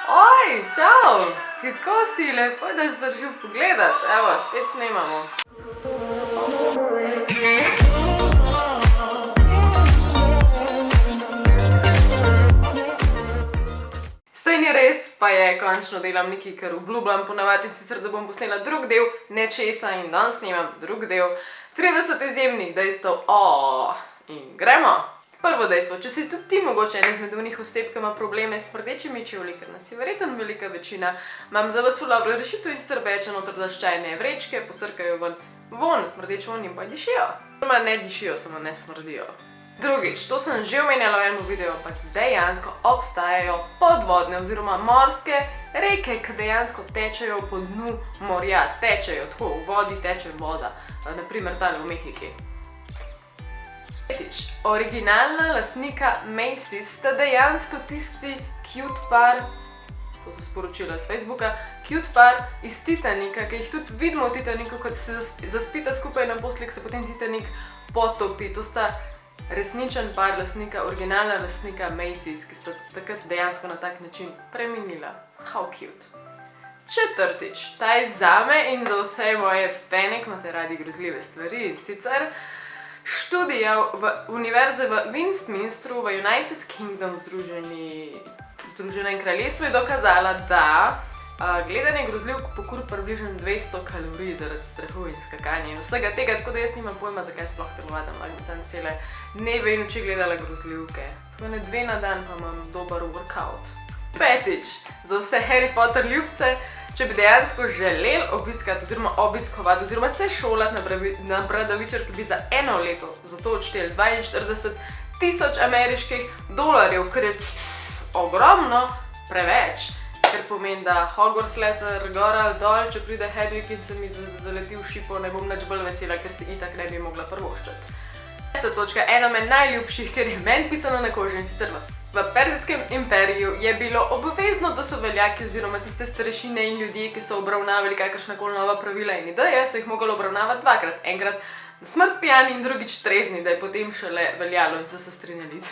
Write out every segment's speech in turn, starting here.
Oj, čau! Kako si, lepo, da si prišel pogledat. Evo, spet snemamo. Saj ni res, pa je, končno delam nekaj, kar obljubljam ponavadi, sicer da bom posnela drug del nečesa in danes snemam drug del 30 izjemnih dejstev in gremo! Prvo dejstvo, če si tudi ti mogoče ena izmed onih oseb, ki ima probleme s smrdečimi čevlji, ker nas je verjetno velika večina, imam za vas ful dobro rešitev in sicer peče noter zaščajne vrečke, posrkajo ven smrdeč vonj in pa dišijo. Oziroma ne dišijo, samo ne smrdijo. Drugič, to sem že omenjala v enem videu, ampak dejansko obstajajo podvodne oziroma morske reke, ki dejansko tečejo po dnu morja, tečejo tako, v vodi teče voda, naprimer tale v Mehiki. Tretjič, originalna lastnika Macy's sta dejansko tisti cute par, to so sporočila z Facebooka, cute par iz Titanika, ki jih tudi vidimo v Titaniku, kot se zaspita skupaj na poslik, se potem Titanik potopi. To sta resničen par lastnika, originalna lastnika Macy's, ki sta takrat dejansko na tak način preminila. How cute. Četrtič, ta je zame in za vse moje fane, ki imate radi grozljive stvari, in sicer študija univerze v Westminsteru v United Kingdom, Združenem kraljestvu, je dokazala, da gledanje grozljivk pokuri približno 200 kalorij zaradi strahu in skakanja in vsega tega, tako da jaz nimam pojma, zakaj sploh telovadam, ali sem cele dneve in noči gledala grozljivke. Tako ne 2 na dan pa imam dober workout. Petič, za vse Harry Potter ljubce, če bi dejansko želeli obiskati oziroma obiskovati oziroma se šolati na Bradavičar, ki bi za eno leto za to odšteli 42,000 ameriških dolarjev, kar je ogromno, preveč, ker pomeni, da Hogwarts leter gor ali dol, če pride Hedwig in se mi zaleti v šipo, ne bom nič bolj vesela, ker si itak ne bi mogla prvoščati. 6. točka, ena med najljubših, ker je meni pisano na koži, in sicer v Perzijskem imperiju je bilo obvezno, da so veljaki oziroma tiste starešine in ljudje, ki so obravnavali kakršnakoli nova pravila in ideje, so jih mogli obravnavati dvakrat. Enkrat na smrt pijani in drugič trezni, da je potem šele veljalo in so se strinjali.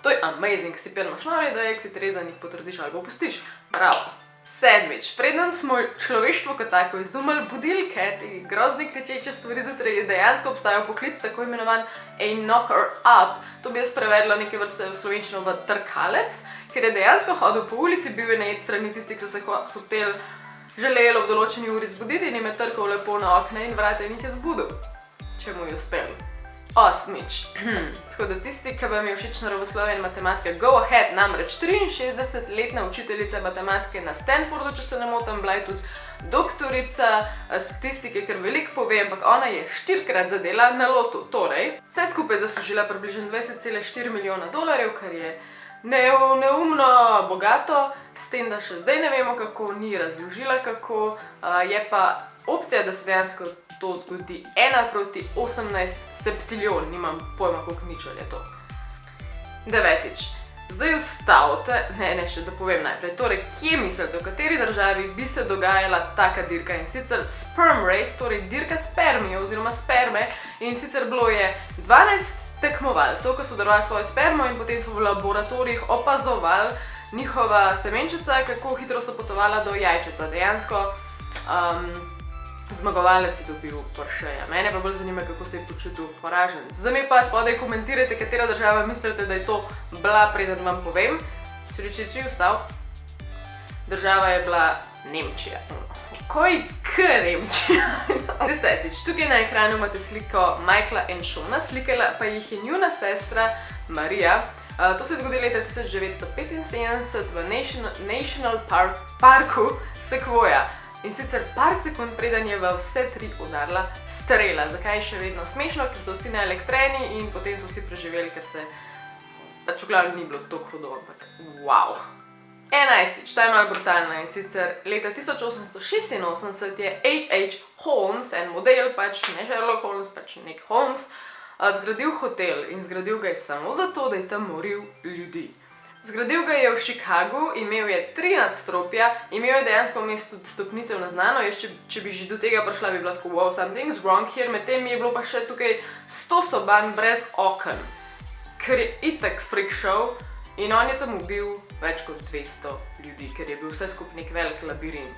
To je amazing, si pirmaš nove ideje, ki si trezan, jih potrdiš ali pa opustiš. Bravo! 7. Preden smo človeštvo kot tako izumili budilke, te grozne kričeče stvari zjutraj, je dejansko obstajal poklic, tako imenovan a knocker up. To bi jaz prevedla neke vrste v slovenščino v trkalec, ker je dejansko hodil po ulici, bil je najet strani tistih, ki so se želeli v določeni uri zbuditi in jim je trkal lepo na okna in vrata in jih je zbudil, če mu je uspel. 8. Tako da tisti, ki vam je všeč naravoslovje in matematika, go ahead, namreč 63-letna učiteljica matematike na Stanfordu, če se ne motim, bila je tudi doktorica statistike, ker veliko pove, ampak ona je 4-krat zadela na lotu. Torej, vse skupaj zaslužila približno 20,4 milijona dolarjev, kar je neumno bogato, s tem, da še zdaj ne vemo kako, ni razložila kako, je pa opcija, da se dejansko to zgodi 1:18 septiljon, nimam pojma, koliko ničel je to. 9. Zdaj ustavite, še da povem najprej, torej, kje mislite, v kateri državi bi se dogajala taka dirka, in sicer sperm race, torej dirka spermijo oziroma sperme, in sicer bilo je 12 tekmovalcev, ki so darovali svojo spermo in potem so v laboratorijih opazovali njihova semenčica, kako hitro so potovala do jajčeca. Dejansko zmagovalec je dobil Porscheja. Mene pa bolj zanima, kako se je počutil poražen. Zdaj mi pa spodaj komentirajte, katera država mislite, da je to bila, preden vam povem. Če vstav. Država je bila Nemčija. Koj k Nemčija? 10. Tukaj na ekranu imate sliko Michaela in Shona, slikala pa jih je njuna sestra Marija. To se je zgodilo leta 1975 v National Parku Sequoia. In sicer par sekund preden je v vse 3 udarila strela. Zakaj je še vedno smešno? Ker so vsi na elektreni in potem so vsi preživeli, ker se pač v glavni ni bilo toliko hudo, ampak wow. 11. Ta je malo brutalna, in sicer leta 1886 je H.H. Holmes, en model, pač ne Sherlock Holmes, pač nek Holmes, zgradil hotel in zgradil ga je samo zato, da je tam moril ljudi. Zgradil ga je v Chicagu, imel je 3 nadstropja, imel je dejansko vmes tudi stopnice v neznano, če bi že do tega prišla, bi bila tako wow, something's wrong here, medtem je bilo pa še tukaj 100 soban brez oken, ker je itak freak show in on je tam ubil več kot 200 ljudi, ker je bil vse skupaj nek velik labirint.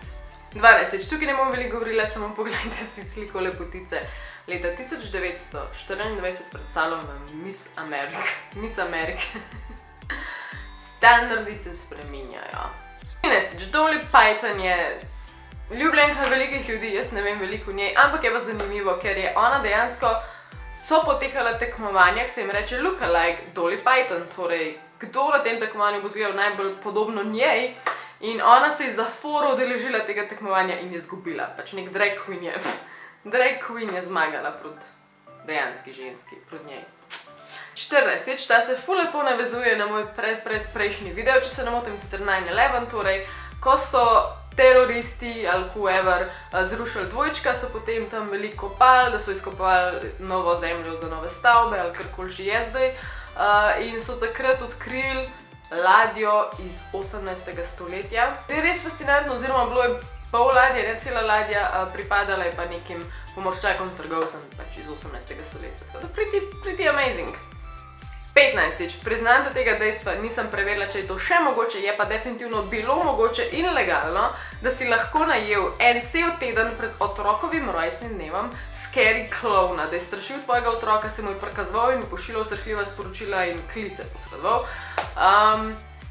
12. Tukaj ne bom veliko govorila, samo pogledajte si sliko lepotice. Leta 1924 predstavljam v Miss America. Standardi se spreminjajo. 13. Dolly Parton je ljubljenka velikih ljudi, jaz ne vem veliko o njej, ampak je pa zanimivo, ker je ona dejansko so potekala tekmovanja, ki se jim reče lookalike Dolly Parton, torej kdo na tem tekmovanju bo izgledal najbolj podobno njej, in ona se je za foro udeležila tega tekmovanja in je izgubila, pač nek drag queen je zmagala proti dejanski ženski, proti njej. 14. Ta se ful lepo navezuje na moj prejšnji video, če se ne motim, sicer 9/11, torej ko so teroristi ali whoever zrušili dvojčka, so potem tam veliko kopali, da so izkopali novo zemljo za nove stavbe ali karkoli že je zdaj, in so takrat odkrili ladjo iz 18. stoletja. To je res fascinantno, oziroma bilo je pol ladje, ne cela ladja, pripadala je pa nekim pomorščakom, trgovcem pač iz 18. stoletja. Tako da pretty amazing. 15. Priznam, da tega dejstva nisem preverila, če je to še mogoče, je pa definitivno bilo mogoče in legalno, da si lahko najel en cel teden pred otrokovim rojstnim dnevom scary clowna, da je strašil tvojega otroka, se mu je prikazoval in mu pošiljal srhljiva sporočila in klice posredoval.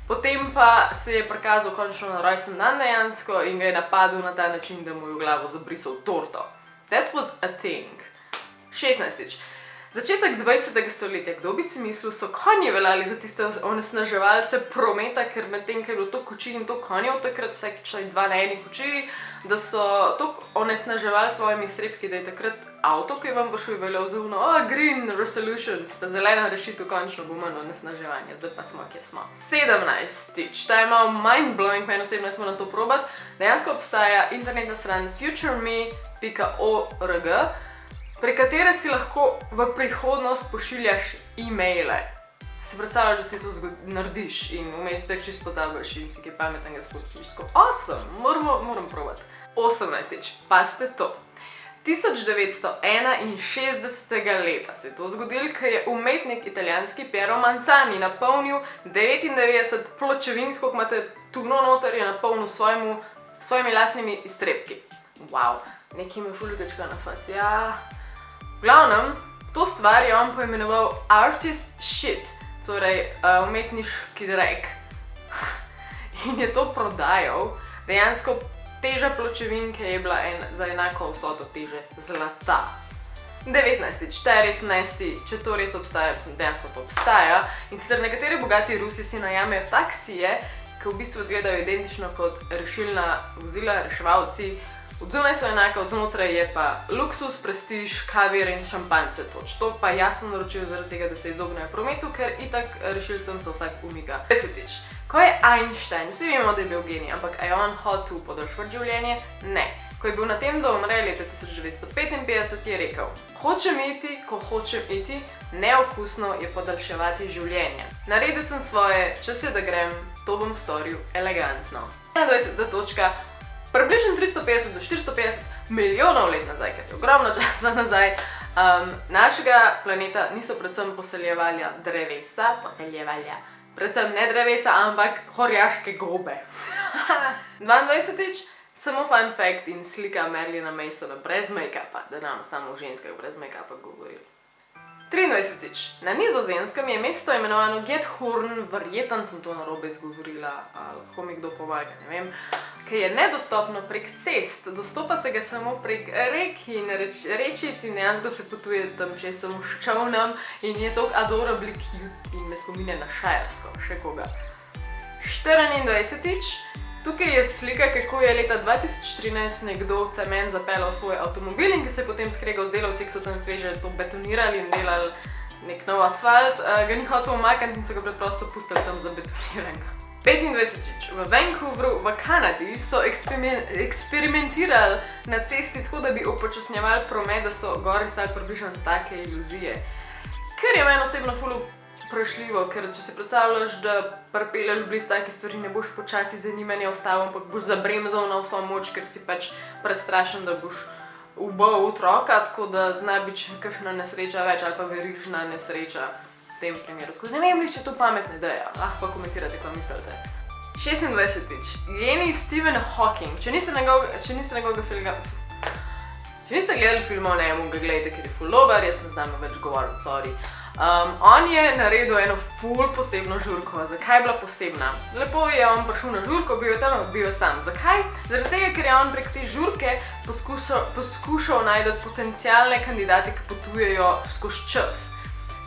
Potem pa se je prikazal končno na rojstni dan dejansko in ga je napadel na ta način, da mu je v glavo zabrisal torto. That was a thing. 16. Začetek 20. stoletja, kdo bi si mislil, so konji veljali za tiste onesnaževalce prometa, ker medtem, ker je bilo toliko kočij in toliko konjev takrat, vsaj 2 na eni kočiji, da so toliko onesnaževali s svojimi iztrebki, da je takrat avto, ki je vam prišel, veljal za ono, green resolution, tista zelena rešitev, končno bo manj onesnaževanja, zdaj pa smo, kjer smo. 17. Ta je malo mind-blowing, meni osebno smo na to probati. Dejansko obstaja internetna stran futureme.org, pri katere si lahko v prihodnost pošiljaš e-maile. Si predstavljaš, da si to narediš in vmes tek čisto pozabiš in si kaj pametnega sporočiš. Tako awesome, moram probati. 18. Pazite to. 1961. leta se je to zgodilo, ker je umetnik italijanski Piero Manzani napolnil 99 pločevink, koliko imate tuno noter, je napolnil svojimi lastnimi iztrebki. Wow, nekaj me fulugečka na faci, ja. V glavnem, to stvar je on poimenoval artist shit, torej umetniški drek. In je to prodajal, dejansko teža pločevinke je bila za enako vsoto teže zlata. 19. Ta je res nasty, če to res obstaja, dejansko to obstaja, in sicer nekateri bogati Rusi si najamejo taksije, ki v bistvu izgledajo identično kot rešilna vozila, reševalci. Od zunaj so enake, od znotraj je pa luksus, prestiž, kavir in šampance toč. To pa jasno naročijo zaradi tega, da se izognejo prometu, ker itak rešilcem se vsak umika. 10. Ko je Einstein, vsi vemo, da je bil genij, ampak a je on hotel podaljšati življenje? Ne. Ko je bil na tem, da umre leta 1955, je rekel: hočem iti, ko hočem iti, neokusno je podaljševati življenje. Naredil sem svoje, čas je, da grem, to bom storil elegantno. 21. točka. Približno 350 do 450 milijonov let nazaj, ker je ogromno časa nazaj, našega planeta niso predvsem poseljevalja drevesa, predvsem ne drevesa, ampak orjaške gobe. 22. Samo fun fact in slika Marilyn Mansona brez make-upa, da nam samo ženskega brez make-upa govorili. 23. Na Nizozemskem je mesto imenovano Gethorn, verjetno sem to narobe izgovorila, lahko mi kdo pomaga, ne vem, ki je nedostopno prek cest, dostopa se ga samo prek rek in rečic in dejansko se potuje tam čez samo s čolnom in je to adorably cute in me spominja na Štajersko, še koga. 24. Tukaj je slika, kako je leta 2013 nekdo v cement zapeljal svoj avtomobil in ki se je potem skregal z delavci, ki so tam sveže to betonirali in delali nek nov asfalt, ga ni hotel umakniti in so ga preprosto pustili tam zabetoniranega. 25. V Vancouveru v Kanadi so eksperimentirali na cesti tako, da bi upočasnjevali promet, da so gori vsaj približno take iluzije. Ker je meni osebno ful vprašljivo, ker če si predstavljaš, da pripelješ blizu take stvari, ne boš počasi za njime ne ustavil, ampak boš zabremzal na vso moč, ker si pač prestrašen, da boš ubil otroka, tako da zna biti kakšna nesreča več ali pa verižna nesreča v tem primeru. Tako da ne vem, če to pametna ideja, lahko pa komentirate, kaj mislite. 26. Genij Stephen Hawking. Če niste gledali filma o njemu, ga gledajte, ker je ful dober, jaz ne znam več govoriti, sorry. On je naredil eno ful posebno žurko. Zakaj je bila posebna? Lepo je on prišel na žurko, bil je sam. Zakaj? Zaradi tega, ker je on prek te žurke poskušal najti potencialne kandidate, ki potujejo skozi čas.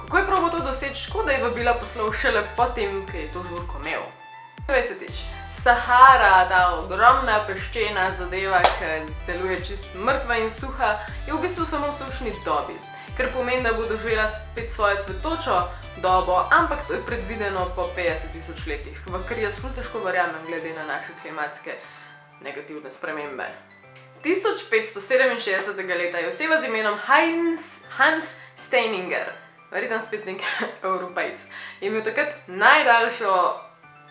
Kako je probal to doseči? Škoda je bila poslal šele potem, ko je to žurko imel. 20. Sahara, ta ogromna peščena zadeva, ki deluje čist mrtva in suha, je v bistvu samo v sušni dobi. Kar pomeni, da bo doživela spet svojo cvetočo dobo, ampak to je predvideno po 50.000 letih, v kar jaz ful težko verjamem glede na naše klimatske negativne spremembe. 1567. leta je oseba z imenom Hans Steininger, verjetno spet nek Evropejc, je imel takrat najdaljšo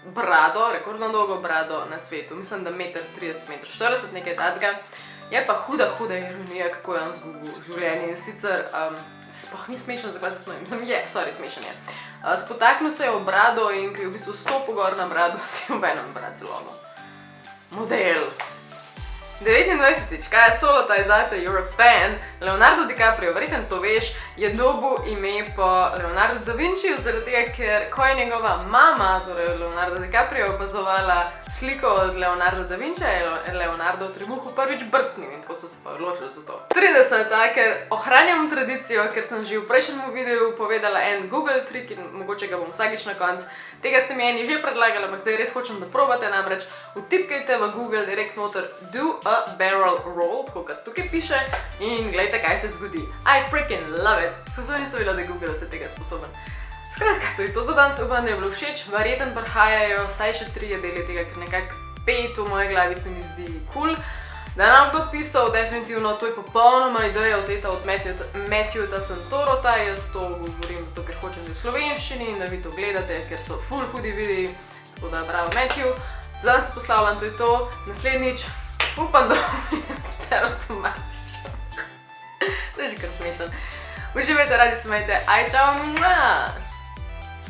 brado, rekordno dolgo brado na svetu, mislim, da 1,30 m, 1,40 m, nekaj tacga. Je pa huda ironija, kako je on zgubil življenje in sicer, sploh ni smešno, zakaj se smejim, smešen je. Spotaknil se je v brado in ko je v bistvu stopil gor na brado, si je obenem brat celono. Model! 29. Kaj je solo taj zate, you're a fan? Leonardo DiCaprio, verjetno to veš, je dobil ime po Leonardo da Vinciju, zaradi tega, ker ko je njegova mama, torej Leonardo DiCaprio, opazovala sliko od Leonardo da Vincija, je Leonardo v trebuhu prvič brcnil in tako so se pa odločili za to. 30. Ker ohranjam tradicijo, ker sem že v prejšnjem videu povedala en Google trik in mogoče ga bom vsakič na konc. Tega ste mi eni že predlagali, ampak zdaj res hočem, da probate, namreč vtipkajte v Google direkt noter do a barrel roll, tako kot tukaj piše, in gledajte, kaj se zgodi. I freaking love it! Sposobno nisem bila, da Google ste tega sposoben. Skratka, to je to za danes, upam, da je bilo všeč, verjetno prihajajo vsaj še 3 deli tega, ker nekako 5 v moji glavi se mi zdi cool. Da nam kdo pisal, definitivno, to je popolnoma ideja vzeta od Matthewta Santorota, jaz to govorim zato, ker hočem v slovenščini in da vi to gledate, ker so ful hudi videi, tako da bravo Matthew. Za danes se poslavljam, to je to, naslednjič upam, da bom uspel avtomatično. To je že kar smešen. Uživajte, radi smejte, aj čau!